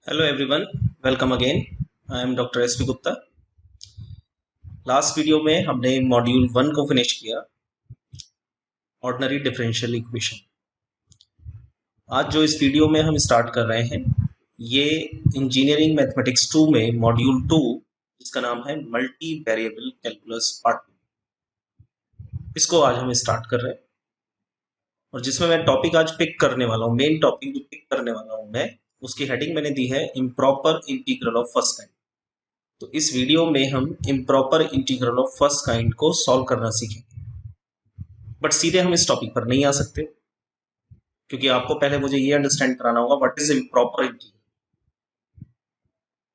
Hello everyone, welcome again. I am Dr. S. P. Gupta. Last video में हमने module 1 को finish किया, ordinary differential equation. आज जो इस वीडियो में हम स्टार्ट कर रहे हैं, ये इंजीनियरिंग मैथमेटिक्स 2 में मॉड्यूल 2, जिसका नाम है मल्टी वेरिएबल कैलकुलस पार्ट, इसको आज हम स्टार्ट कर रहे हैं। और जिसमें मैं टॉपिक आज पिक करने वाला हूँ, मेन टॉपिक जो पिक करने वाला हूँ मैं, उसकी हेडिंग मैंने दी है improper integral of first kind. तो इस वीडियो में हम improper integral of first kind को सॉल्व करना सीखेंगे। बट सीधे हम इस टॉपिक पर नहीं आ सकते, क्योंकि आपको पहले मुझे ये अंडरस्टैंड कराना होगा व्हाट इज इम्प्रॉपर इंटीग्रल।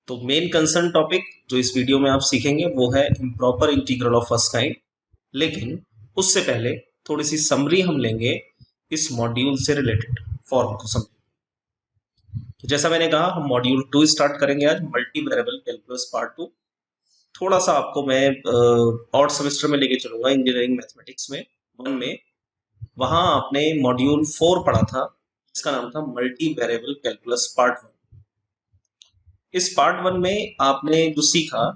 तो मेन कंसर्न टॉपिक जो इस वीडियो में आप सीखेंगे वो है improper integral of first kind. लेकिन उससे पहले थोड़ी सी समरी हम लेंगे इस मॉड्यूल से रिलेटेड, फॉर्म को समझें। तो जैसा मैंने कहा, हम मॉड्यूल 2 स्टार्ट करेंगे आज, मल्टी वेरिएबल कैलकुलस पार्ट 2। थोड़ा सा आपको मैं और सेमेस्टर में लेके चलूंगा इंजीनियरिंग मैथमेटिक्स में 1 में। वहां आपने मॉड्यूल 4 पढ़ा था, जिसका नाम था मल्टी वेरिएबल कैलकुलस पार्ट 1। इस पार्ट 1 में आपने जो सीखा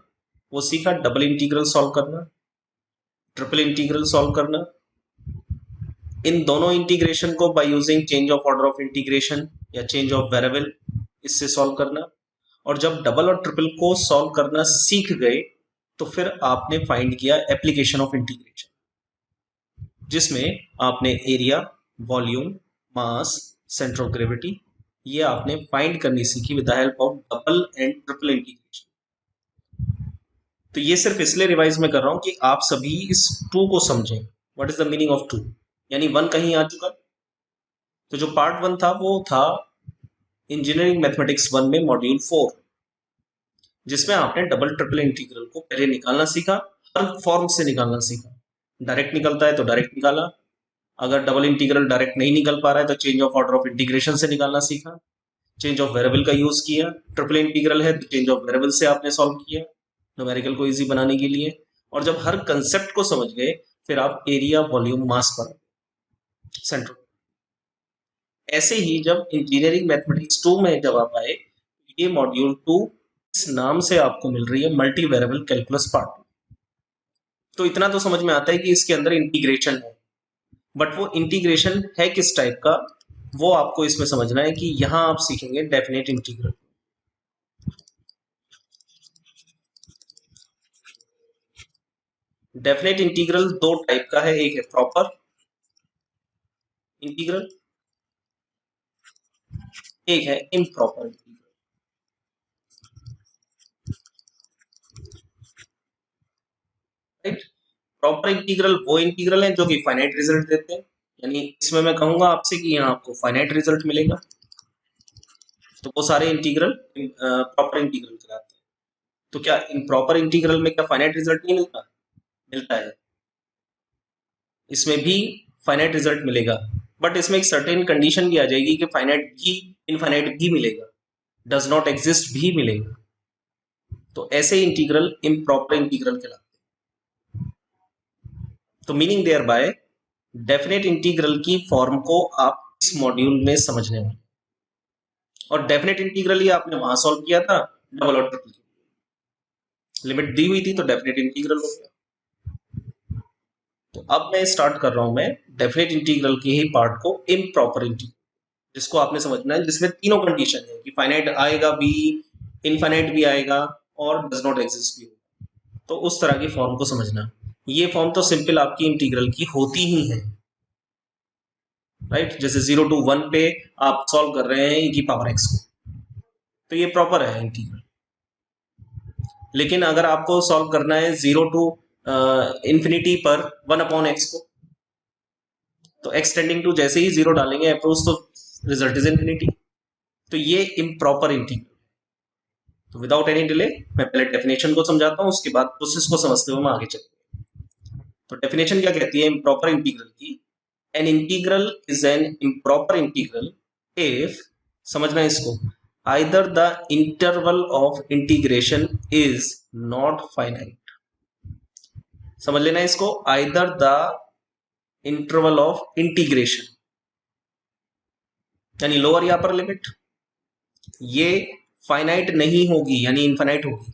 वो सीखा डबल इंटीग्रल सॉल्व करना, ट्रिपल इंटीग्रल सॉल्व करना, इन दोनों इंटीग्रेशन को by using change of order of integration या चेंज ऑफ वेरिएबल, इससे सॉल्व करना। और जब डबल और ट्रिपल को सॉल्व करना सीख गए तो फिर आपने फाइंड किया एप्लीकेशन ऑफ इंटीग्रेशन, जिसमें आपने area, volume, mass, centre of gravity, ये आपने फाइंड करनी सीखी with the help of double and triple integration. तो ये सिर्फ इसलिए रिवाइज में कर रहा हूं कि आप सभी इस 2 को समझें। What is the meaning of 2? यानी 1 कहीं आ चुका। तो जो पार्ट 1 था वो था इंजीनियरिंग मैथमेटिक्स 1 में मॉड्यूल 4, जिसमें आपने डबल ट्रिपल इंटीग्रल को पहले निकालना सीखा, हर फॉर्म से निकालना सीखा। डायरेक्ट निकलता है तो डायरेक्ट निकाला, अगर डबल इंटीग्रल डायरेक्ट नहीं निकल पा रहा है तो change of order of integration से निकालना सीखा, चेंज ऑफ वेरिएबल का यूज किया। ट्रिपल इंटीग्रल है तो चेंज ऑफ वेरिएबल से आपने सॉल्व किया न्यूमेरिकल को इजी बनाने के लिए। और जब हर कंसेप्ट को समझ गए, फिर आप एरिया, वॉल्यूम, मास पर सेंटर। ऐसे ही जब इंजीनियरिंग मैथमेटिक्स 2 में जब आप आए, ये मॉड्यूल 2 इस नाम से आपको मिल रही है मल्टी वेरिएबल कैलकुलस पार्ट। तो इतना तो समझ में आता है कि इसके अंदर इंटीग्रेशन है, बट वो इंटीग्रेशन है किस टाइप का, वो आपको इसमें समझना है कि यहां आप सीखेंगे डेफिनेट इंटीग्रल। डेफिनेट इंटीग्रल दो टाइप का है, एक है प्रॉपर इंटीग्रल, एक है improper integral. Right? Proper integral वो इंटीग्रल है जो कि फाइनाइट रिजल्ट देते हैं, यानी इसमें मैं कहूंगा आपसे कि यहाँ आपको फाइनाइट रिजल्ट मिलेगा, तो वो सारे इंटीग्रल प्रॉपर इंटीग्रल कहलाते हैं। तो क्या इम्प्रॉपर इंटीग्रल में क्या फाइनाइट रिजल्ट नहीं मिलता? मिलता है, इसमें भी फाइनाइट रिजल्ट मिलेगा, बट इसमें एक सर्टेन कंडीशन भी आ जाएगी कि फाइनाइट भी, इनफाइनाइट भी मिलेगा, डज नॉट एग्जिस्ट भी मिलेगा। तो ऐसे इंटीग्रल इम्प्रॉपर इंटीग्रल कहलाते हैं। तो meaning thereby bye definite integral की फॉर्म को आप इस मॉड्यूल में समझने वाले। और डेफिनेट इंटीग्रल ही आपने वहां सॉल्व किया था, डबल और ट्रिपल लिमिट दी हुई थी तो डेफिनेट इंटीग्रल हो गया। तो अब मैं स्टार्ट कर रहा हूं, मैं डेफिनेट इंटीग्रल के ही पार्ट को इम्प्रॉपर इंटीग्रल, जिसको आपने समझना है, जिसमें तीनों कंडीशन है कि फाइनाइट आएगा भी, इनफाइनाइट भी आएगा और डज नॉट एग्जिस्ट भी होगा। तो उस तरह की फॉर्म को समझना। ये फॉर्म तो सिंपल आपकी इंटीग्रल की होती ही है, राइट? जैसे 0 to 1 पे आप सॉल्व कर रहे हैं e की पावर x को, तो ये प्रॉपर है इंटीग्रल। लेकिन अगर आपको सॉल्व करना है 0 to इंफिनिटी पर 1/x को, तो x टेंडिंग टू जैसे ही 0 डालेंगे अप्रोच, तो रिजल्ट इज इंफिनिटी। तो ये इम्प्रॉपर इंटीग्रल। तो विदाउट एनी डिले मैं पहले डेफिनेशन को समझाता हूं, उसके बाद प्रोसेस को समझते हुए मैं आगे चलता हूं। तो डेफिनेशन क्या कहती है इम्प्रॉपर इंटीग्रल की? An integral is an improper integral if, समझना इसको, either the interval of integration is not finite। समझ लेना इसको, either the interval of integration यानी लोअर या अपर लिमिट, ये फाइनाइट नहीं होगी यानी इनफाइनाइट होगी,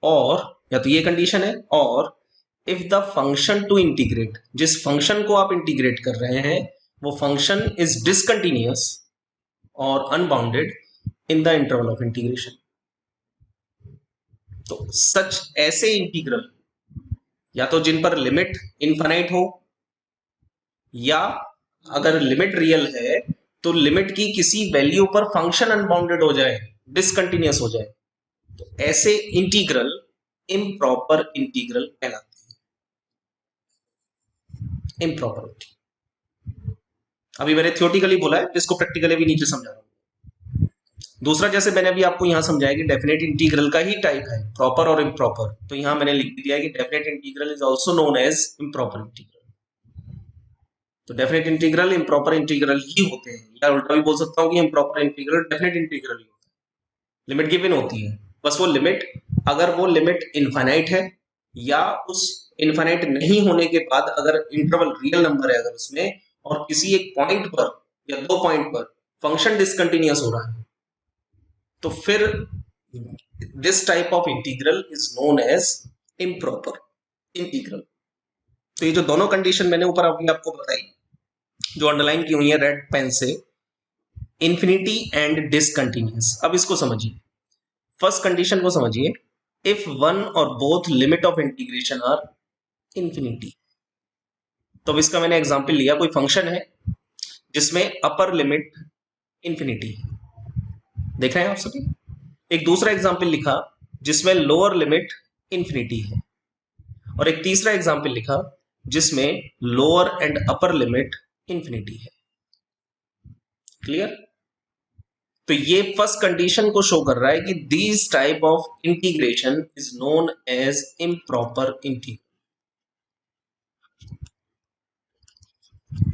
और या तो ये कंडीशन है, और if the function to integrate, जिस फंक्शन को आप इंटीग्रेट कर रहे हैं वो फंक्शन इज डिसकंटिन्यूअस और unbounded in the interval of integration. तो सच ऐसे इंटीग्रल या तो जिन पर लिमिट इनफाइनाइट हो, या अगर लिमिट रियल है तो लिमिट की किसी वैल्यू पर फंक्शन अनबाउंडेड हो जाए, डिसकंटिन्यूअस हो जाए, तो ऐसे इंटीग्रल इम्प्रॉपर इंटीग्रल कहलाते हैं। इम्प्रॉपर इंटीग्रल अभी मैंने थियोरेटिकली बोला है, इसको प्रैक्टिकली भी नीचे समझा रहा हूं। दूसरा, जैसे मैंने अभी आपको यहां समझाया कि डेफिनेट इंटीग्रल का ही टाइप है प्रॉपर और इम्प्रॉपर, तो यहां मैंने लिख दिया कि definite integral is also known as improper integral. तो डेफिनेट इंटीग्रल इम्प्रॉपर इंटीग्रल ही होते हैं, या उल्टा भी बोल सकता हूं कि इम्प्रॉपर इंटीग्रल डेफिनेट इंटीग्रल ही होता है। लिमिट गिवन होती है, बस वो लिमिट, अगर वो लिमिट इनफाइनाइट है या उस इनफाइनाइट नहीं होने के बाद अगर इंटरवल रियल नंबर है अगर उसमें, और किसी एक पॉइंट पर या दो पॉइंट पर फंक्शन डिसकंटिन्यूअस हो रहा है, तो फिर this type of integral is known as improper integral. तो ये जो दोनों कंडीशन मैंने ऊपर अभी आपको बताई, जो अंडरलाइन की हुई है रेड पेन से, इंफिनिटी एंड डिसकंटिन्यूअस। अब इसको समझिए, फर्स्ट कंडीशन को समझिए, इफ वन और both limit of integration are infinity. तो अब इसका मैंने एग्जांपल लिया, कोई फंक्शन है जिसमें अपर लिमिट इंफिनिटी है, देख रहे हैं आप सभी। एक दूसरा एग्जांपल लिखा जिसमें लोअर लिमिट इंफिनिटी है, और एक तीसरा एग्जांपल लिखा जिसमें lower and upper limit infinity है। क्लियर? तो ये फर्स्ट कंडीशन को शो कर रहा है कि this type of integration is known as improper integral.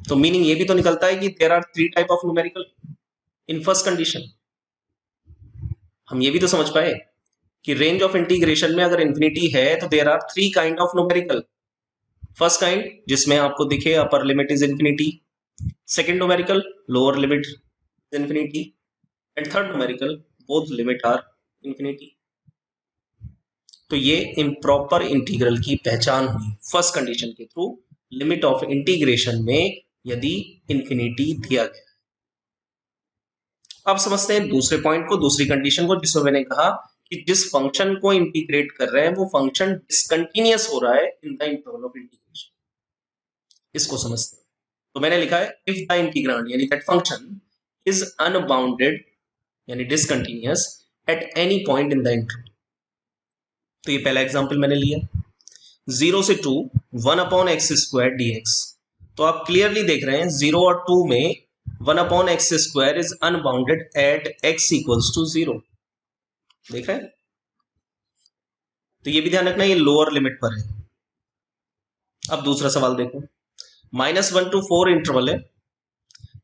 तो मीनिंग ये भी तो निकलता है कि there are three type of numerical in first condition. हम ये भी तो समझ पाए कि रेंज ऑफ इंटीग्रेशन में अगर इंफिनिटी है तो there are three kind of numerical. First kind जिसमें आपको दिखे upper limit is infinity, second numerical lower limit infinity, and third numerical both limit are infinity. तो ये इम्प्रॉपर इंटीग्रल की पहचान हुई फर्स्ट कंडीशन के थ्रू, लिमिट ऑफ इंटीग्रेशन में यदि इंफिनिटी दिया गया। अब समझते हैं दूसरे पॉइंट को, दूसरी कंडीशन को, जिसमें मैंने कहा कि जिस फंक्शन को इंटीग्रेट कर रहे हैं वो फंक्शन डिसकंटिन्यूअस हो रहा है इन द इंटरवल ऑफ इंटीग्रेशन। इसको समझते हैं। तो मैंने लिखा है इफ द इंटीग्रांड यानी दैट फंक्शन इज अनबाउंडेड यानी discontinuous at any point in the interval. तो ये पहला एग्जांपल मैंने लिया, 0 से 2 1 अपॉन एक्स स्क्वायर dx। तो आप क्लियरली देख रहे हैं 0 और 2 में 1 upon x square is unbounded at x equals to 0। देख रहे हैं? तो ये भी ध्यान रखना ये लोअर लिमिट पर है। अब दूसरा सवाल देखो, -1 to 4 इंटरवल है,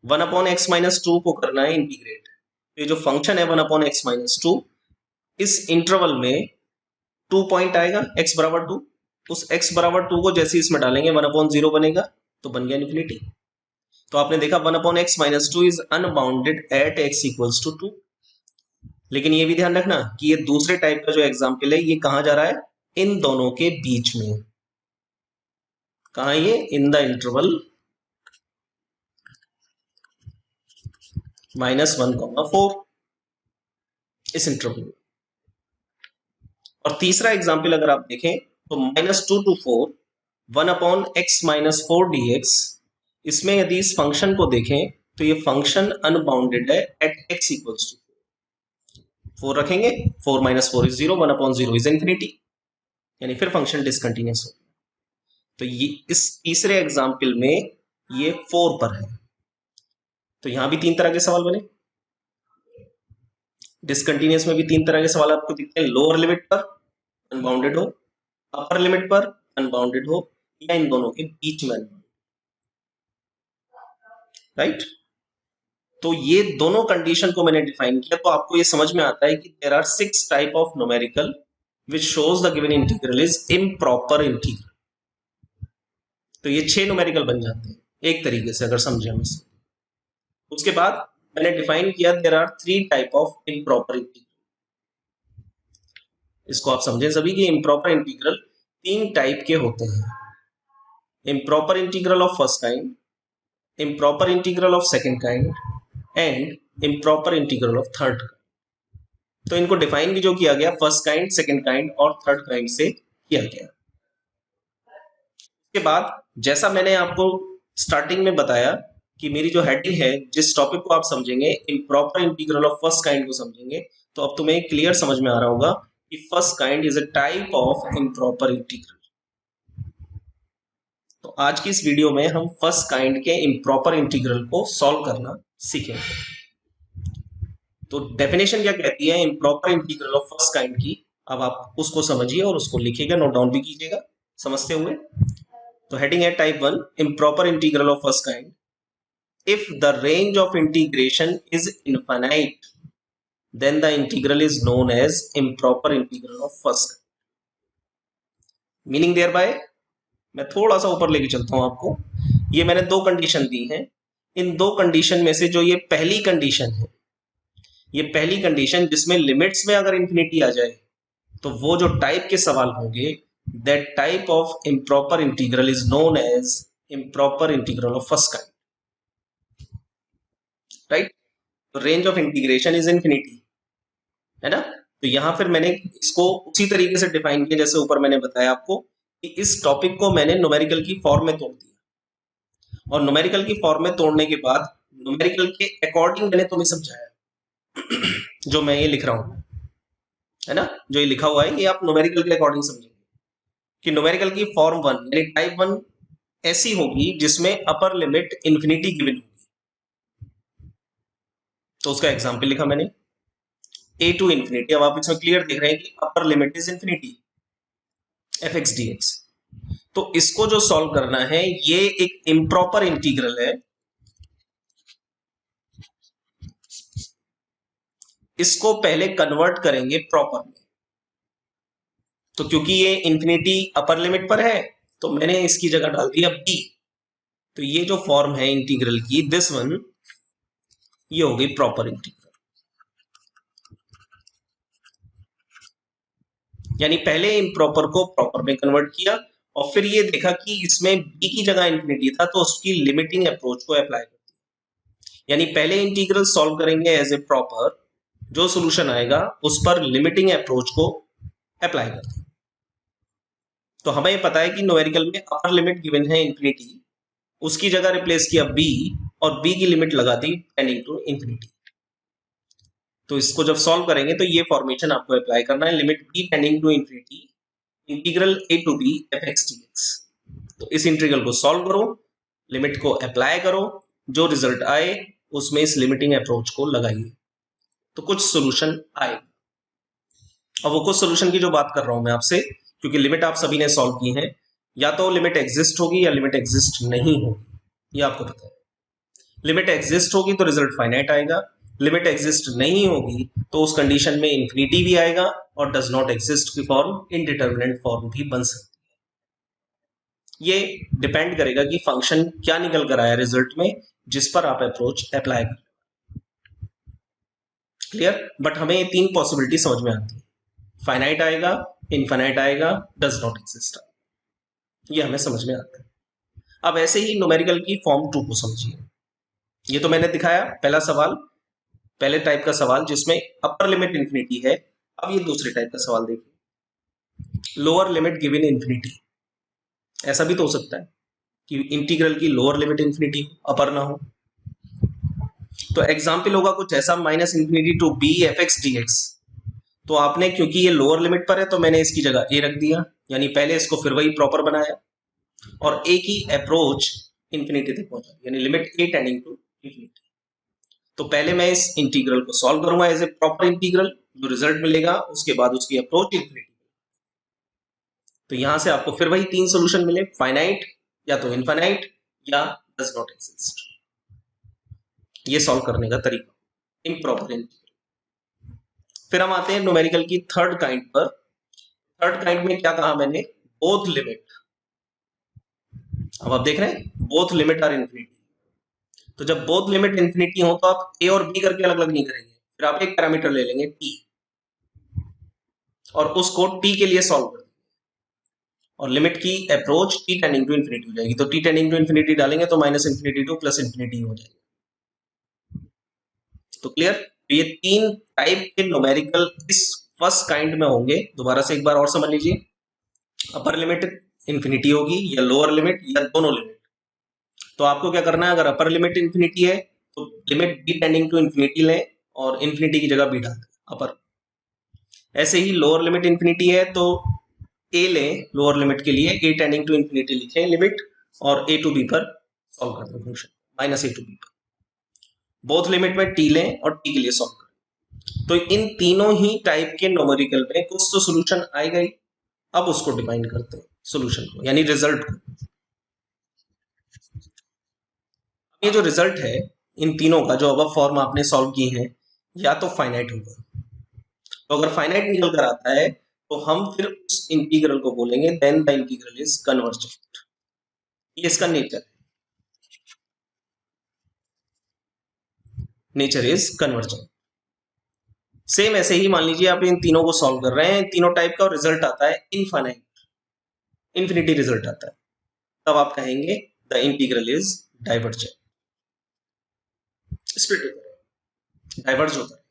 1 अपॉन एक्स माइनस 2 को करना है इंटीग्रेट। ये जो फंक्शन है 1 अपॉन एक्स माइनस 2, इस इंटरवल में 2 पॉइंट आएगा x बराबर 2, उस x बराबर 2 को जैसे इसमें डालेंगे 1 अपॉन 0 बनेगा, तो बन गया इन्फिनिटी। तो आपने देखा 1 upon x minus 2 is unbounded at x equals to 2। लेकिन ये भी ध्यान रखना कि ये दूसरे टाइप का जो एग्जाम्पल है ये कहां जा रहा है, इन दोनों के बीच में। कहां ये, इन द इंटरवल -1, 4, इस इंटरवल में। और तीसरा एग्जाम्पल अगर आप देखें तो -2 to 4 1 upon x minus 4 dx, इसमें यदि इस फंक्शन को देखें तो ये फंक्शन अनबाउंडेड है एट x इक्वल्स टू 4 रखेंगे, 4 minus 4 is 0, 1 upon 0 is infinity, यानी फिर फंक्शन डिसकंटिन्यूअस हो। तो ये इस तीसरे एग्जाम्पल में ये 4 पर है। तो यहां भी तीन तरह के सवाल बने, डिसकंटिन्यूअस में भी तीन तरह के सवाल आपको दिखते हैं, लोअर लिमिट पर अनबाउंडेड हो, अपर लिमिट पर अनबाउंडेड हो, या इन दोनों के बीच में अनबाउंडेड। राइट? तो ये दोनों कंडीशन को मैंने डिफाइन किया, तो आपको ये समझ में आता है कि there are 6 type of numerical which shows the given integral is improper integral. तो ये 6 न्यूमेरिकल बन जाते हैं एक तरीके से अगर समझे हम इसे। उसके बाद मैंने डिफाइन किया there are 3 type of improper integral. इसको आप समझें सभी कि इम्प्रॉपर इंटीग्रल 3 टाइप के होते हैं। Improper integral of first kind, improper integral of second kind and improper integral of third kind. तो इनको डिफाइन भी जो किया गया फर्स्ट काइंड, सेकंड काइंड और थर्ड काइंड से किया गया। उसके बाद जैसा मैंने आपको स्टार्टिंग में बताया कि मेरी जो हेडिंग है, जिस टॉपिक को आप समझेंगे improper integral of first kind को समझेंगे, तो अब तुम्हें क्लियर समझ में आ रहा होगा कि first kind is a type of improper integral. तो आज की इस वीडियो में हम फर्स्ट काइंड के इम्प्रॉपर इंटीग्रल को सॉल्व करना सीखेंगे। तो डेफिनेशन क्या कहती है improper integral of first kind की, अब आप उसको समझिए और उसको लिखिएगा, नोट डाउन भी कीजिएगा समझते हुए। तो हेडिंग है type 1 improper integral of first kind. If the range of integration is infinite then the integral is known as improper integral of first kind. Meaning thereby बाय, मैं थोड़ा सा ऊपर लेके चलता हूं आपको। ये मैंने दो कंडीशन दी हैं, इन दो कंडीशन में से जो ये पहली कंडीशन है, ये पहली कंडीशन जिसमें लिमिट्स में अगर इंफिनिटी आ जाए तो वो जो टाइप के सवाल होंगे, that type of improper integral is known as improper integral of first kind, right. तो range of integration is infinity, है ना। तो यहां फिर मैंने इसको उसी तरीके से डिफाइन किया जैसे ऊपर मैंने बताया आपको कि इस टॉपिक को मैंने न्यूमेरिकल की फॉर्म में तोड़ दिया, और न्यूमेरिकल की फॉर्म में तोड़ने के बाद न्यूमेरिकल के अकॉर्डिंग मैंने तुम्हें समझाया जो मैं ये लिख रहा हूं, है ना, जो ये लिखा हुआ है ये आप न्यूमेरिकल के अकॉर्डिंग समझेंगे कि न्यूमेरिकल की फॉर्म 1 यानी टाइप 1 ऐसी होगी जिसमें अपर लिमिट इंफिनिटी गिवन होगी। तो उसका एग्जांपल लिखा मैंने a टू इंफिनिटी। अब आप इसमें क्लियर देख रहे हैं कि अपर limit is infinity fx dx। तो इसको जो सॉल्व करना है ये एक इम्प्रॉपर इंटीग्रल है, इसको पहले कन्वर्ट करेंगे प्रॉपर में। तो क्योंकि ये इंफिनिटी अपर लिमिट पर है तो मैंने इसकी जगह डाल दिया b। तो ये जो फॉर्म है इंटीग्रल की, दिस वन, ये हो गई प्रॉपर इंटीग्रल। यानी पहले इम्प्रॉपर को प्रॉपर में कन्वर्ट किया और फिर ये देखा कि इसमें b की जगह इंफिनिटी था तो उसकी लिमिटिंग अप्रोच को अप्लाई कर दिया। यानी पहले इंटीग्रल सॉल्व करेंगे एज ए प्रॉपर, जो सॉल्यूशन आएगा उस पर लिमिटिंग अप्रोच को अप्लाई कर दिया। तो हमें पता है कि न्यूमेरिकल में अपर लिमिट गिवन है इंफिनिटी, उसकी जगह रिप्लेस किया b और b की लिमिट लगा दी टेंडिंग टू इंफिनिटी। तो इसको जब सॉल्व करेंगे तो ये फॉर्मेशन आपको अप्लाई करना है, limit b tending to infinity integral a to b fx dx। तो इस इंटीग्रल को सॉल्व करो, लिमिट को अप्लाई करो, जो रिजल्ट आए उसमें इस लिमिटिंग अप्रोच को लगाइए तो कुछ सॉल्यूशन आएगा। अब वो कुछ सॉल्यूशन की जो बात कर रहा हूं मैं आपसे, क्योंकि लिमिट आप सभी ने सॉल्व की है, या तो लिमिट एग्जिस्ट होगी या लिमिट एग्जिस्ट नहीं होगी, ये आपको पता है। लिमिट एग्जिस्ट होगी तो रिजल्ट फाइनाइट आएगा, लिमिट एग्जिस्ट नहीं होगी तो उस कंडीशन में इंफिनिटी भी आएगा और डज नॉट एग्जिस्ट की फॉर्म इनडिटरमिनेट फॉर्म भी बन सकती है। ये डिपेंड करेगा कि फंक्शन क्या निकल कर आया रिजल्ट में, जिस पर आप अप्रोच अप्लाई करें। क्लियर। बट हमें ये 3 पॉसिबिलिटी समझ में आती है, फाइनाइट आएगा, इनफाइनाइट आएगा, डज नॉट एग्जिस्ट, ये हमें समझ में आता है। अब ऐसे ही न्यूमेरिकल की फॉर्म 2 को समझिए। ये तो मैंने दिखाया पहला सवाल, पहले टाइप का सवाल जिसमें अपर लिमिट इंफिनिटी है। अब ये दूसरे टाइप का सवाल देखिए, लोअर लिमिट गिवन इंफिनिटी। ऐसा भी तो हो सकता है कि इंटीग्रल की लोअर लिमिट इंफिनिटी हो, अपर ना हो। तो एग्जाम्पल होगा कुछ ऐसा, minus infinity to b f x d x. तो आपने क्योंकि ये लोअर लिमिट पर है तो मैंने इसकी जगह ए रख दिया, यानी पहले इसको फिर वही प्रॉपर बनाया और ए की अप्रोच इंफिनिटी तक पहुंचा, यानी limit a tending to infinity. तो पहले मैं इस इंटीग्रल को सॉल्व करूंगा एज ए प्रॉपर इंटीग्रल, जो रिजल्ट मिलेगा उसके बाद उसकी अप्रोच इंफिनिटी। तो यहां से आपको फिर वही 3 सॉल्यूशन मिले, फाइनाइट या तो इनफाइनाइट या डज नॉट एग्जिस्ट। ये सॉल्व करने का तरीका इम्प्रॉपर इंटीग्रल। फिर हम आते हैं न्यूमेरिकल की थर्ड काइंड पर। थर्ड काइंड में क्या कहा मैंने, बोथ लिमिट। अब आप देख रहे हैं बोथ लिमिट आर इंफिनिटी, तो जब बोथ लिमिट इंफिनिटी हो तो आप ए और बी करके अलग अलग नहीं करेंगे, फिर आप एक पैरामीटर ले लेंगे टी और उसको टी के लिए सॉल्व कर देंगे और लिमिट की approach t tending to infinity हो जाएगी। तो टी टेंडिंग टू इंफिनिटी डालेंगे तो minus infinity to plus infinity हो जाएगी। तो क्लियर? तो ये तीन टाइप के न्यूमेरिकल इस फर्स्ट काइंड में होंगे। दोबारा से एक बार और समझ लीजिए, अपर लिमिट इंफिनिटी होगी या लोअर लिमिट या दोनों लिमिट। तो आपको क्या करना है, अगर अपर लिमिट इंफिनिटी है तो limit b tending to infinity लें और इंफिनिटी की जगह बी डाल दें अपर। ऐसे ही लोअर लिमिट इंफिनिटी है तो ए लें लोअर लिमिट के लिए, ए टेंडिंग टू इंफिनिटी लिखें लिमिट और ए टू बी पर सॉल्व कर दें function minus a to b पर। बोथ लिमिट में टी लें और टी के लिए सॉल्व करें। तो इन तीनों ही टाइप के न्यूमेरिकल में कुछ तो सोल्यूशन आएगा ही। अब उसको डिफाइन करते हैं सोल्यूशन को, यानी रिजल्ट को। ये जो रिजल्ट है इन तीनों का, जो अब फॉर्म आपने सॉल्व किए हैं, या तो फाइनाइट होगा। तो अगर फाइनाइट निकल कर आता है तो हम फिर उस इंटीग्रल को बोलेंगे then the integral is convergent. ये इसका नेचर इज कन्वर्जेंट। सेम ऐसे ही मान लीजिए आप इन तीनों को सॉल्व कर रहे हैं, तीनों टाइप का रिजल्ट आता है इनफाइनाइट, इंफिनिटी रिजल्ट आता है, तब आप कहेंगे the integral is divergent. Split होता है, डाइवर्ज होता है,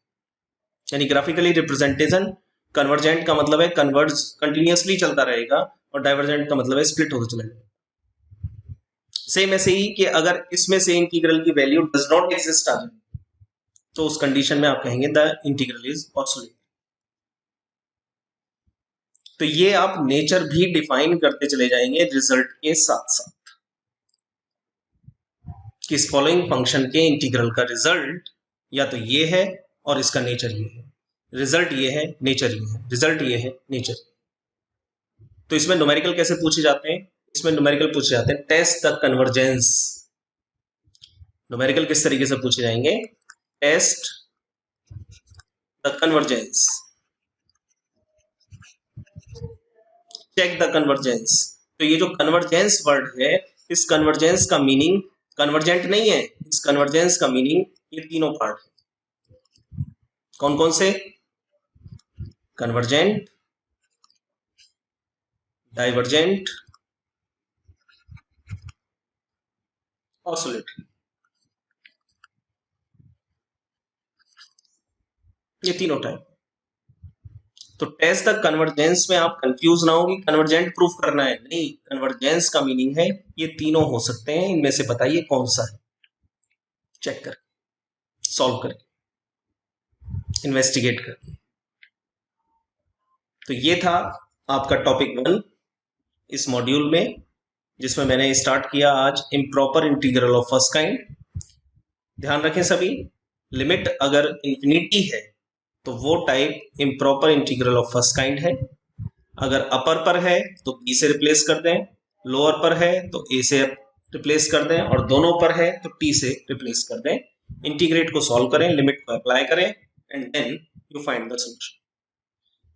यानी ग्राफिकली रिप्रेजेंटेशन कन्वर्जेंट का मतलब है कन्वर्ज कंटिन्यूअसली चलता रहेगा और डाइवर्जेंट का मतलब है स्प्लिट होता चला जाएगा। सेम ऐसे ही कि अगर इसमें से इंटीग्रल की वैल्यू डज नॉट एग्जिस्ट आ जाए तो उस कंडीशन में आप कहेंगे द इंटीग्रल इज ऑब्सोल्यूट। तो ये आप नेचर भी डिफाइन करते चले जाएंगे रिजल्ट के साथ साथ कि इस फॉलोइंग फंक्शन के इंटीग्रल का रिजल्ट या तो ये है और इसका नेचर ये है, रिजल्ट ये है, नेचर ये है, रिजल्ट ये है, नेचर। तो इसमें न्यूमेरिकल कैसे पूछे जाते हैं? इसमें न्यूमेरिकल पूछे जाते हैं टेस्ट द कन्वर्जेंस। न्यूमेरिकल किस तरीके से पूछे जाएंगे? Test the convergence, check the convergence. तो ये जो कन्वर्जेंस वर्ड है, इस कन्वर्जेंस का मीनिंग कन्वर्जेंट नहीं है, इस कन्वर्जेंस का मीनिंग ये तीनों पार्ट है। कौन कौन से? कन्वर्जेंट, डाइवर्जेंट, ऑसिलेटरी, ये तीनों टाइप। तो टेस्ट द कन्वर्जेंस में आप कंफ्यूज ना हो कि कन्वर्जेंट प्रूफ करना है, नहीं, कन्वर्जेंस का मीनिंग है ये तीनों हो सकते हैं, इनमें से बताइए कौन सा है। चेक कर, सॉल्व करके, इन्वेस्टिगेट करके। तो ये था आपका टॉपिक 1 इस मॉड्यूल में, जिसमें मैंने स्टार्ट किया आज improper integral of first kind. ध्यान रखें सभी, लिमिट अगर इंफिनिटी है तो वो type improper integral of first kind है। अगर अपर पर है तो बी से रिप्लेस कर दें, लोअर पर है तो ए से रिप्लेस कर दें और दोनों पर है तो टी से रिप्लेस कर दें। इंटीग्रेट को सॉल्व करें, लिमिट को अप्लाई करें and then you find the solution.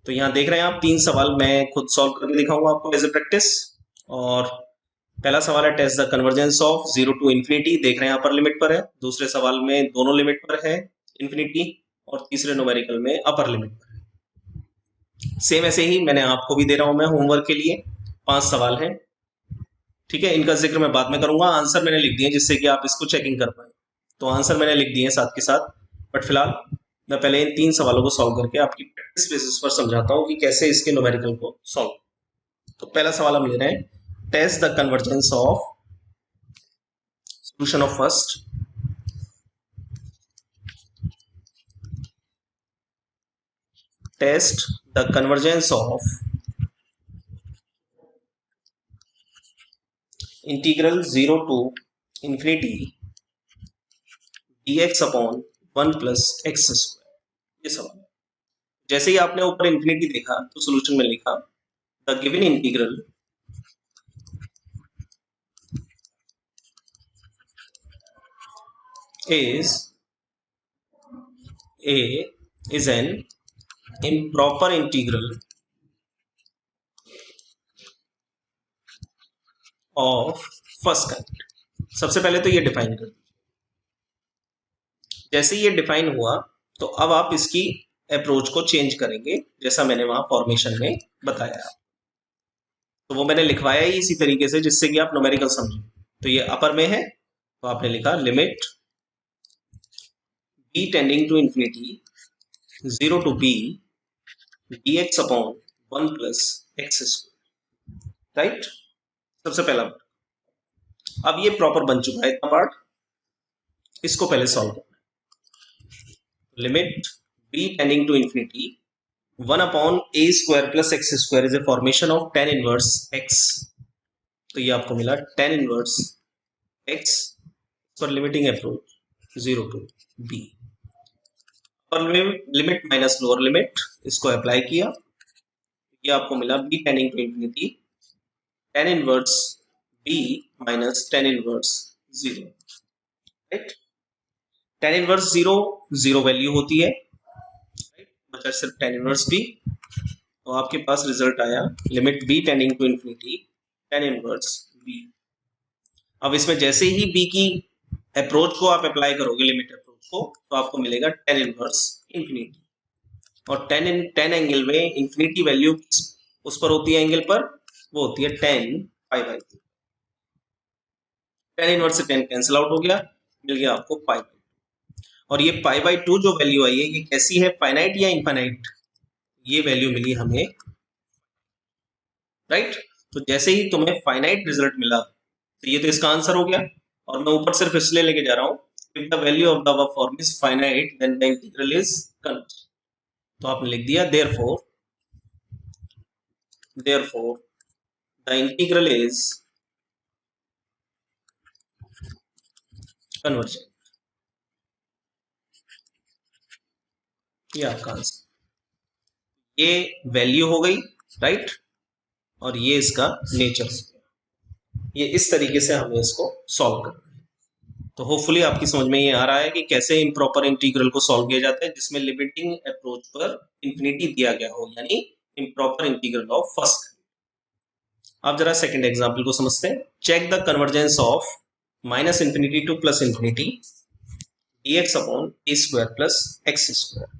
तो यहाँ देख रहे हैं आप 3 सवाल मैं खुद सॉल्व करके दिखाऊंगा आपको एज ए प्रैक्टिस। और पहला सवाल है test the convergence of 0 to infinity, देख रहे हैं अपर लिमिट पर है। दूसरे सवाल में दोनों लिमिट पर है इंफिनिटी और तीसरे न्यूमेरिकल में अपर लिमिट पर है। सेम ऐसे ही मैंने आपको भी दे रहा हूं मैं होमवर्क के लिए 5 सवाल हैं, ठीक है। इनका जिक्र मैं बाद में करूंगा, आंसर मैंने लिख दिए जिससे कि आप इसको चेकिंग कर पाए। तो आंसर मैंने लिख दिए साथ के साथ, बट फिलहाल मैं पहले इन 3 सवालों को सॉल्व करके आपकी प्रैक्टिस बेसिस पर समझाता हूं कि कैसे इसके न्यूमेरिकल को सॉल्व। तो पहला सवाल हम ले रहे हैं, test the convergence of, solution of first, test the convergence of integral 0 to infinity dx upon 1 plus x square। ये सवाल, जैसे ही आपने ऊपर इंफिनिटी देखा तो सोल्यूशन में लिखा the given integral is an improper integral of first kind। सबसे पहले तो ये डिफाइन कर दीजिए, जैसे ही ये डिफाइन हुआ तो अब आप इसकी अप्रोच को चेंज करेंगे, जैसा मैंने वहां फॉर्मेशन में बताया। तो वो मैंने लिखवाया ही इसी तरीके से जिससे कि आप न्यूमेरिकल समझें। तो ये अपर में है, तो आपने लिखा limit b tending to infinity 0 to b dx upon 1 plus x square, right. सबसे पहला पार्ट। अब ये प्रॉपर बन चुका है इतना पार्ट, इसको पहले सॉल्व करना है। Limit b tending to infinity 1 upon a square plus x square is a formation of tan inverse x। तो ये आपको मिला tan इनवर्स x पर लिमिटिंग अप्रोच 0 टू b। और लिमिट माइनस लोअर लिमिट, इसको अप्लाई किया, ये आपको मिला b tending to infinity tan inverse b minus tan inverse 0, right. tan inverse 0 0 value होती है, राइट, बचा सिर्फ tan इनवर्स b। तो आपके पास रिजल्ट आया limit b tending to infinity tan inverse b। अब इसमें जैसे ही b की अप्रोच को आप अप्लाई करोगे, लिमिट अप्रोच को, तो आपको मिलेगा tan इनवर्स इंफिनिटी। और tan एंगल में इंफिनिटी वैल्यू उस पर होती है एंगल पर, वो होती है tan pi by 2। tan inverse से tan कैंसिल आउट हो गया, मिल गया आपको पाई बाई 2। और ये पाई बाई 2 जो वैल्यू आई है ये कैसी है, फाइनाइट या इनफाइनाइट? ये वैल्यू मिली हमें, राइट। तो जैसे ही तुम्हें फाइनाइट रिजल्ट मिला तो ये तो इसका आंसर हो गया। और मैं ऊपर सिर्फ इसलिए लेके जा रहा हूं, if the value of the above form is finite then the integral is convergent। तो आपने लिख दिया therefore the integral is convergent। ये आपका आंसर, ये वैल्यू हो गई, राइट, और ये इसका नेचर हो गया। ये इस तरीके से हमें इसको सॉल्व करना है। तो होपफुली आपकी समझ में ये आ रहा है कि कैसे इम्प्रॉपर इंटीग्रल को सॉल्व किया जाता है जिसमें लिमिटिंग अप्रोच पर इंफिनिटी दिया गया हो, यानी इम्प्रॉपर इंटीग्रल ऑफ फर्स्ट। अब जरा सेकंड एग्जांपल को समझते हैं। Check the convergence of minus infinity to plus infinity dx upon a square plus x square.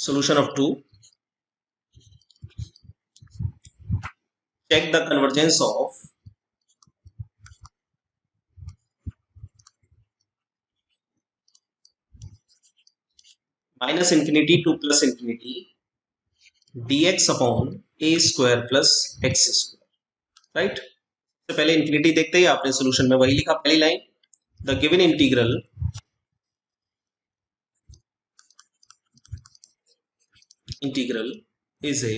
solution of 2, check the convergence of minus infinity to plus infinity dx upon a square plus x square, right. सबसे पहले infinity देखते ही आपने solution में वही लिखा, पहली line, the given integral is a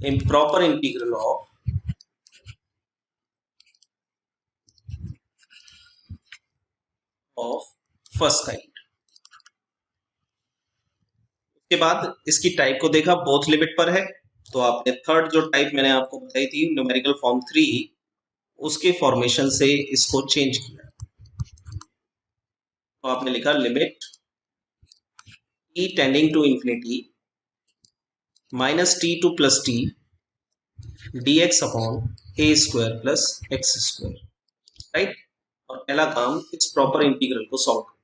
improper integral of first kind। उसके बाद इसकी टाइप को देखा, बोथ लिमिट पर है, तो आपने थर्ड जो टाइप मैंने आपको बताई थी न्यूमेरिकल फॉर्म 3, उसके फॉर्मेशन से इसको चेंज किया। तो आपने लिखा limit e tending to infinity minus t to plus t dx upon a square plus x square, right. और पहला काम इस प्रॉपर इंटीग्रल को सॉल्व करना।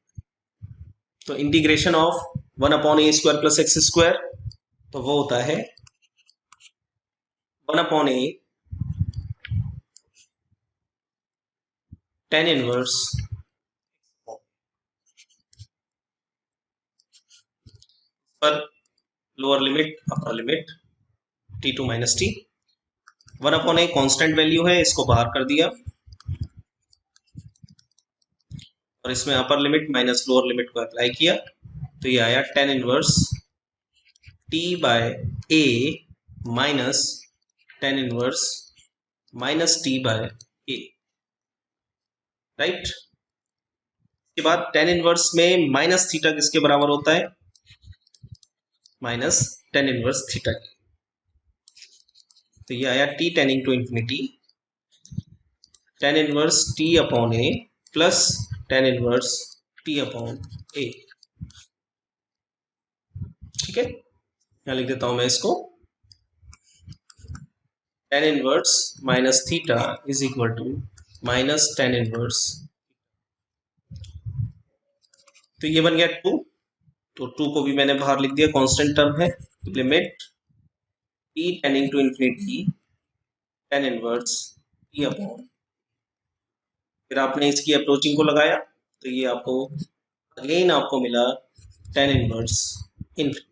तो integration of 1 upon a square plus x square, तो वो होता है 1 अपॉन ए tan इनवर्स पर lower limit upper limit t to minus t. 1 upon a constant value है, इसको बाहर कर दिया, और इसमें upper limit minus lower limit को अप्लाई किया, तो ये आया tan inverse t by a minus tan inverse minus t by a, right. इसके बाद tan इनवर्स में माइनस थीटा किसके बराबर होता है, माइनस tan इनवर्स थीटा के। तो ये आया t tending to infinity tan inverse t upon a plus tan inverse t upon a, ठीक है। यहां लिख देता हूं मैं इसको, tan inverse minus theta is equal to minus tan inverse, तो ये बन गया 2। तो 2 को भी मैंने बाहर लिख दिया, कांस्टेंट टर्म है। Limit t tending to infinity tan inverse t upon, फिर आपने इसकी अप्रोचिंग को लगाया तो ये आपको अगेन आपको मिला टेन इनवर्स इन्फिनिटी।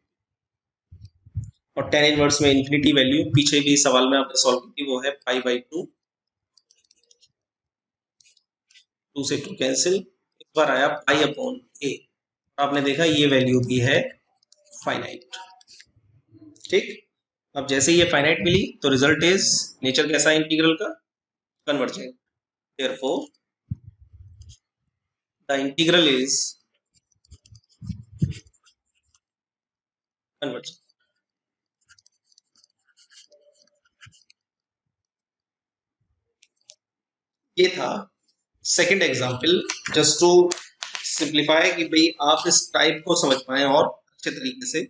और टेन इनवर्स में इन्फिनिटी वैल्यू पीछे भी सवाल में आपने सॉल्व की थी, वो है पाई बाई 2, 2 से 2 कैंसिल, इस बार आया पाई अपॉन ए। आपने देखा ये वैल्यू भी है फाइनाइट। ठीक, अब जैसे ये फाइनाइट मिली तो रिजल्ट इज, नेचर कैसा है इंटीग्रल का, convergent. Therefore the integral is convergent. ये था second example, just to simplify कि भाई आप इस टाइप को समझ पाए और अच्छे तरीके से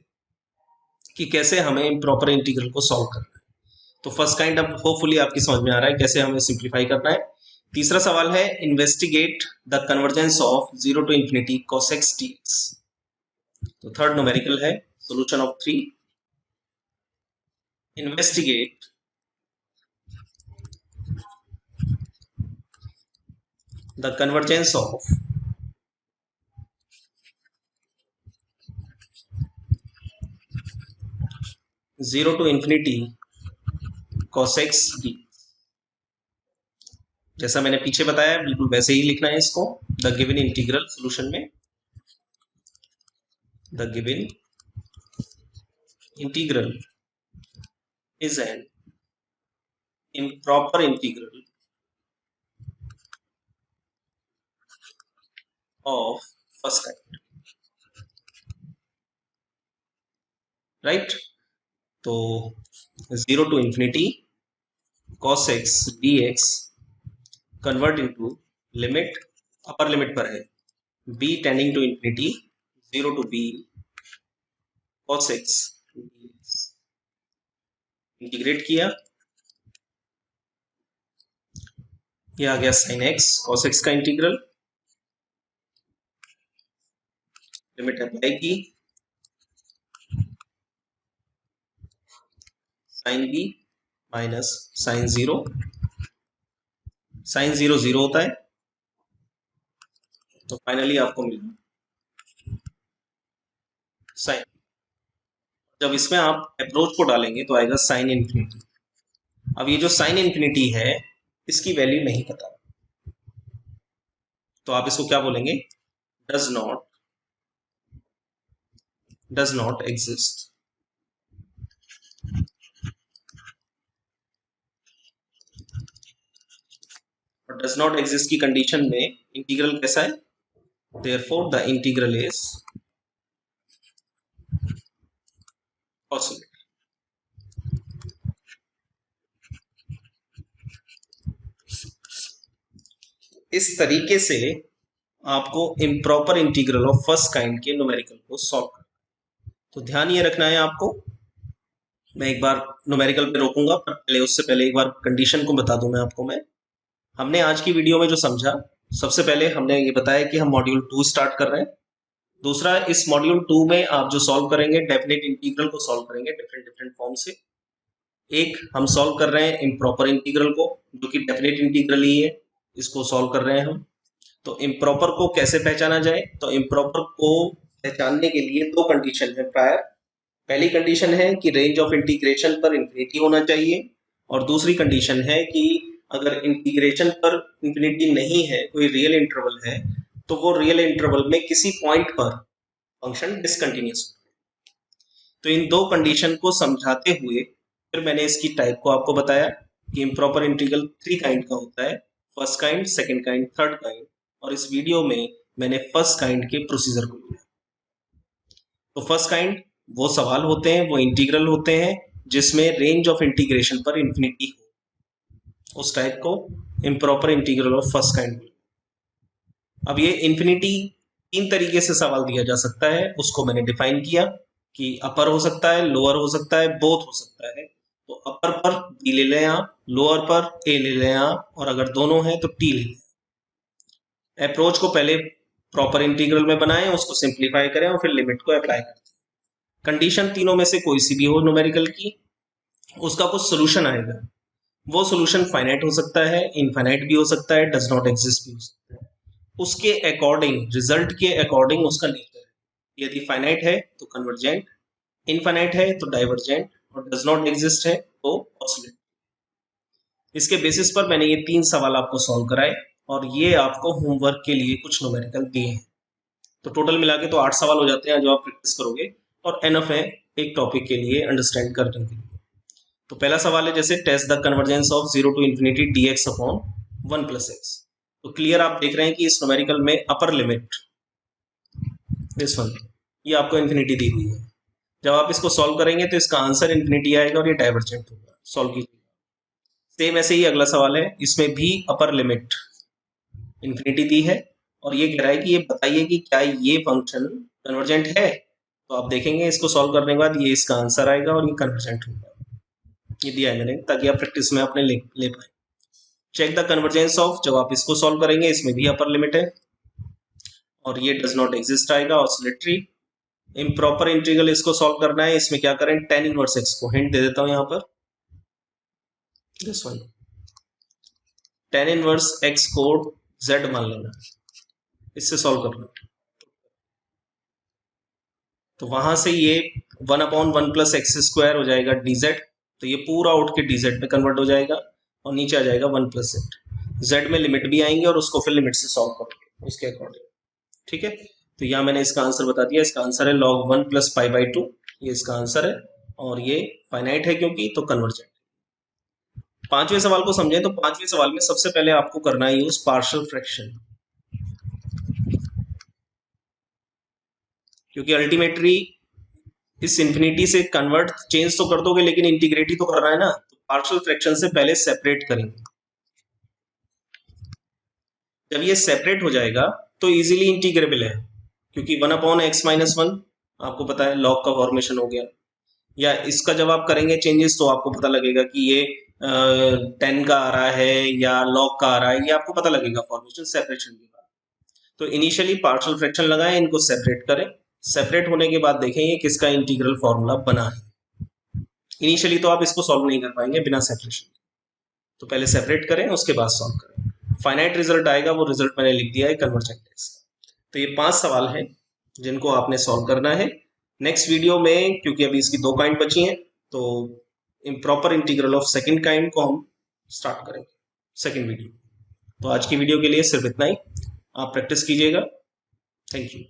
कि कैसे हमें इम्प्रॉपर इंटीग्रल को सॉल्व करना है। तो फर्स्ट काइंड अब होपफुली आपकी समझ में आ रहा है कैसे हमें सिंप्लीफाई करना है। तीसरा सवाल है investigate the convergence of 0 to infinity cos x dx। तो थर्ड न्यूमेरिकल है solution of 3। Investigate the convergence of 0 to infinity cos x dx। जैसा मैंने पीछे बताया बिल्कुल वैसे ही लिखना है इसको। द गिवन इंटीग्रल सॉल्यूशन में, the given integral is an improper integral of first kind, right? तो 0 to infinity cos x dx convert into limit, upper limit पर है b tending to infinity 0 to b cos x dx। Integrate किया, ये आ गया sin x cos x का integral, limit apply की, sin b minus sin 0, sin 0 0 होता है, तो फाइनली आपको मिला sin। जब इसमें आप अप्रोच को डालेंगे तो आएगा sin इन्फिनिटी। अब ये जो sin इन्फिनिटी है इसकी वैल्यू नहीं पता, तो आप इसको क्या बोलेंगे, डज नॉट एग्जिस्ट। और डज नॉट एग्जिस्ट की कंडीशन में इंटीग्रल कैसा है, therefore the integral is possible. इस तरीके से आपको improper integral of first kind के न्यूमेरिकल को सॉल्व करना। तो ध्यान ये रखना है आपको, मैं एक बार न्यूमेरिकल पे रोकूंगा पर पहले उससे पहले एक बार कंडीशन को बता दूं मैं आपको। हमने आज की वीडियो में जो समझा, सबसे पहले हमने ये बताया कि हम मॉड्यूल 2 स्टार्ट कर रहे हैं। दूसरा, इस मॉड्यूल 2 में आप जो सॉल्व करेंगे डेफिनेट इंटीग्रल को सॉल्व करेंगे डिफरेंट फॉर्म से। एक हम सॉल्व कर रहे हैं इम्प्रॉपर इंटीग्रल को, जो कि डेफिनेट इंटीग्रल ही है, इसको सॉल्व कर रहे हैं हम। तो इम्प्रॉपर को कैसे पहचाना जाए, तो इम्प्रॉपर को पहचानने के लिए दो कंडीशन है प्रायर। पहली कंडीशन है कि रेंज ऑफ इंटीग्रेशन पर इंफिनिटी होना चाहिए, और दूसरी कंडीशन है कि अगर इंटीग्रेशन पर इंफिनिटी नहीं है, कोई रियल इंटरवल है, तो वो रियल इंटरवल में किसी पॉइंट पर फंक्शन डिसकंटिन्यूअस हो। तो इन दो कंडीशन को समझाते हुए फिर मैंने इसकी टाइप को आपको बताया कि इम्प्रॉपर इंटीग्रल 3 काइंड का होता है, first kind, second kind, third kind. और इस वीडियो में मैंने फर्स्ट काइंड के प्रोसीजर को लिया। तो फर्स्ट काइंड वो सवाल होते हैं, वो इंटीग्रल होते हैं जिसमें रेंज ऑफ इंटीग्रेशन पर इंफिनिटी हो, उस टाइप को improper integral of first kind. अब ये इंफिनिटी 3 तरीके से सवाल दिया जा सकता है, उसको मैंने डिफाइन किया कि अपर हो सकता है, लोअर हो सकता है, बोथ हो सकता है। तो अपर पर b ले लें आप, लोअर पर a ले लें आप, और अगर दोनों हैं तो t ले लें। अप्रोच को पहले प्रॉपर इंटीग्रल में बनाएं, उसको सिंप्लीफाई करें और फिर लिमिट को अप्लाई करें। कंडीशन तीनों में से कोई सी भी हो न्यूमेरिकल की, उसका कुछ सोल्यूशन आएगा। वो सोल्यूशन फाइनाइट हो सकता है, इनफाइनाइट भी हो सकता है, डज नॉट एग्जिस्ट भी हो सकता है। उसके अकॉर्डिंग, रिजल्ट के अकॉर्डिंग उसका नेचर है। यदि फाइनाइट है तो कन्वर्जेंट, इनफाइनाइट है तो डाइवर्जेंट, और डज नॉट एग्जिस्ट है तो ऑसिलेट। इसके बेसिस पर मैंने ये 3 सवाल आपको सॉल्व कराए और ये आपको होमवर्क के लिए कुछ न्यूमेरिकल दिए हैं। तो टोटल मिला के तो 8 सवाल हो जाते हैं जो आप प्रैक्टिस करोगे, और एनफ है एक टॉपिक के लिए अंडरस्टैंड करने के लिए। तो पहला सवाल है जैसे test the convergence of 0 to infinity dx upon 1 plus x। तो क्लियर आप देख रहे हैं कि इस न्यूमेरिकल में अपर लिमिट दिस वन, ये आपको इन्फिनिटी दी हुई है। जब आप इसको सॉल्व करेंगे तो इसका आंसर इन्फिनिटी आएगा और ये डाइवर्जेंट होगा। सॉल्व कीजिए। सेम ऐसे ही अगला सवाल है, इसमें भी अपर लिमिट इन्फिनिटी दी है और ये कह रहा है कि ये बताइए कि क्या ये फंक्शन कन्वर्जेंट है। तो आप देखेंगे इसको सॉल्व करने के बाद ये इसका आंसर आएगा और ये कन्वर्जेंट होगा। ये दिया है मैंने ताकि आप प्रैक्टिस में अपने ले पाए। चेक द कन्वर्जेंस ऑफ, जब आप इसको सॉल्व करेंगे इसमें भी अपर लिमिट है और ये डज नॉट एग्जिस्ट आएगा, ऑसिलेटरी। इम्प्रॉपर इंटीग्रल इसको सॉल्व करना है, इसमें क्या करें, tan इनवर्स x को हिंट दे देता हूं यहां पर, this one, tan inverse x को z मान लेना, इससे सॉल्व करना। तो वहां से ये 1/1 + x² हो जाएगा dz, तो ये पूरा उठ के dz में कन्वर्ट हो जाएगा और नीचे आ जाएगा 1 + z। z में लिमिट भी आएंगे और उसको फिर लिमिट से सॉल्व करेंगे उसके अकॉर्डिंग। ठीक है, तो यहाँ मैंने इसका आंसर बता दिया। इसका आंसर है log 1 + π/2, ये इसका आंसर है और ये फाइनाइट है क्योंकि, तो कन्वर्जेंट। पांचवें सवाल को समझें तो पांचवें सवाल में सबसे पहले आपको करना है यूज पार्शियल फ्रैक्शन, क्योंकि अल्टीमेटली इस इंफिनिटी से कन्वर्ट चेंज तो कर दोगे लेकिन इंटीग्रेट ही तो करना है ना। तो पार्शियल फ्रैक्शन से पहले सेपरेट करेंगे। जब ये सेपरेट हो जाएगा तो इजीली इंटीग्रेबल है, क्योंकि 1/x-1 आपको पता है लॉग का फॉर्मेशन हो गया। या इसका जब आप करेंगे चेंजेस तो आपको पता लगेगा कि ये 10 का आ रहा है या लॉग का आ रहा है, ये आपको पता लगेगा फॉर्मेशन सेपरेशन के बाद। तो इनिशियली पार्शियल फ्रैक्शन लगाएं, इनको सेपरेट करें। सेपरेट होने के बाद देखें ये किसका इंटीग्रल फॉर्मूला बना है। इनिशियली तो आप इसको सॉल्व नहीं कर पाएंगे बिना सेपरेशन, तो पहले सेपरेट करें उसके बाद सॉल्व करें। फाइनाइट रिजल्ट आएगा, वो रिजल्ट मैंने लिख दिया है कन्वर्जेंट एक्स का। तो ये 5 सवाल हैं जिनको आपने सॉल्व करना है। नेक्स्ट वीडियो में, क्योंकि अभी इसकी 2 काइंड बची हैं, तो improper integral of second kind को हम स्टार्ट करेंगे सेकंड वीडियो। तो आज की वीडियो के लिए सिर्फ इतना ही, आप प्रैक्टिस कीजिएगा। Thank you.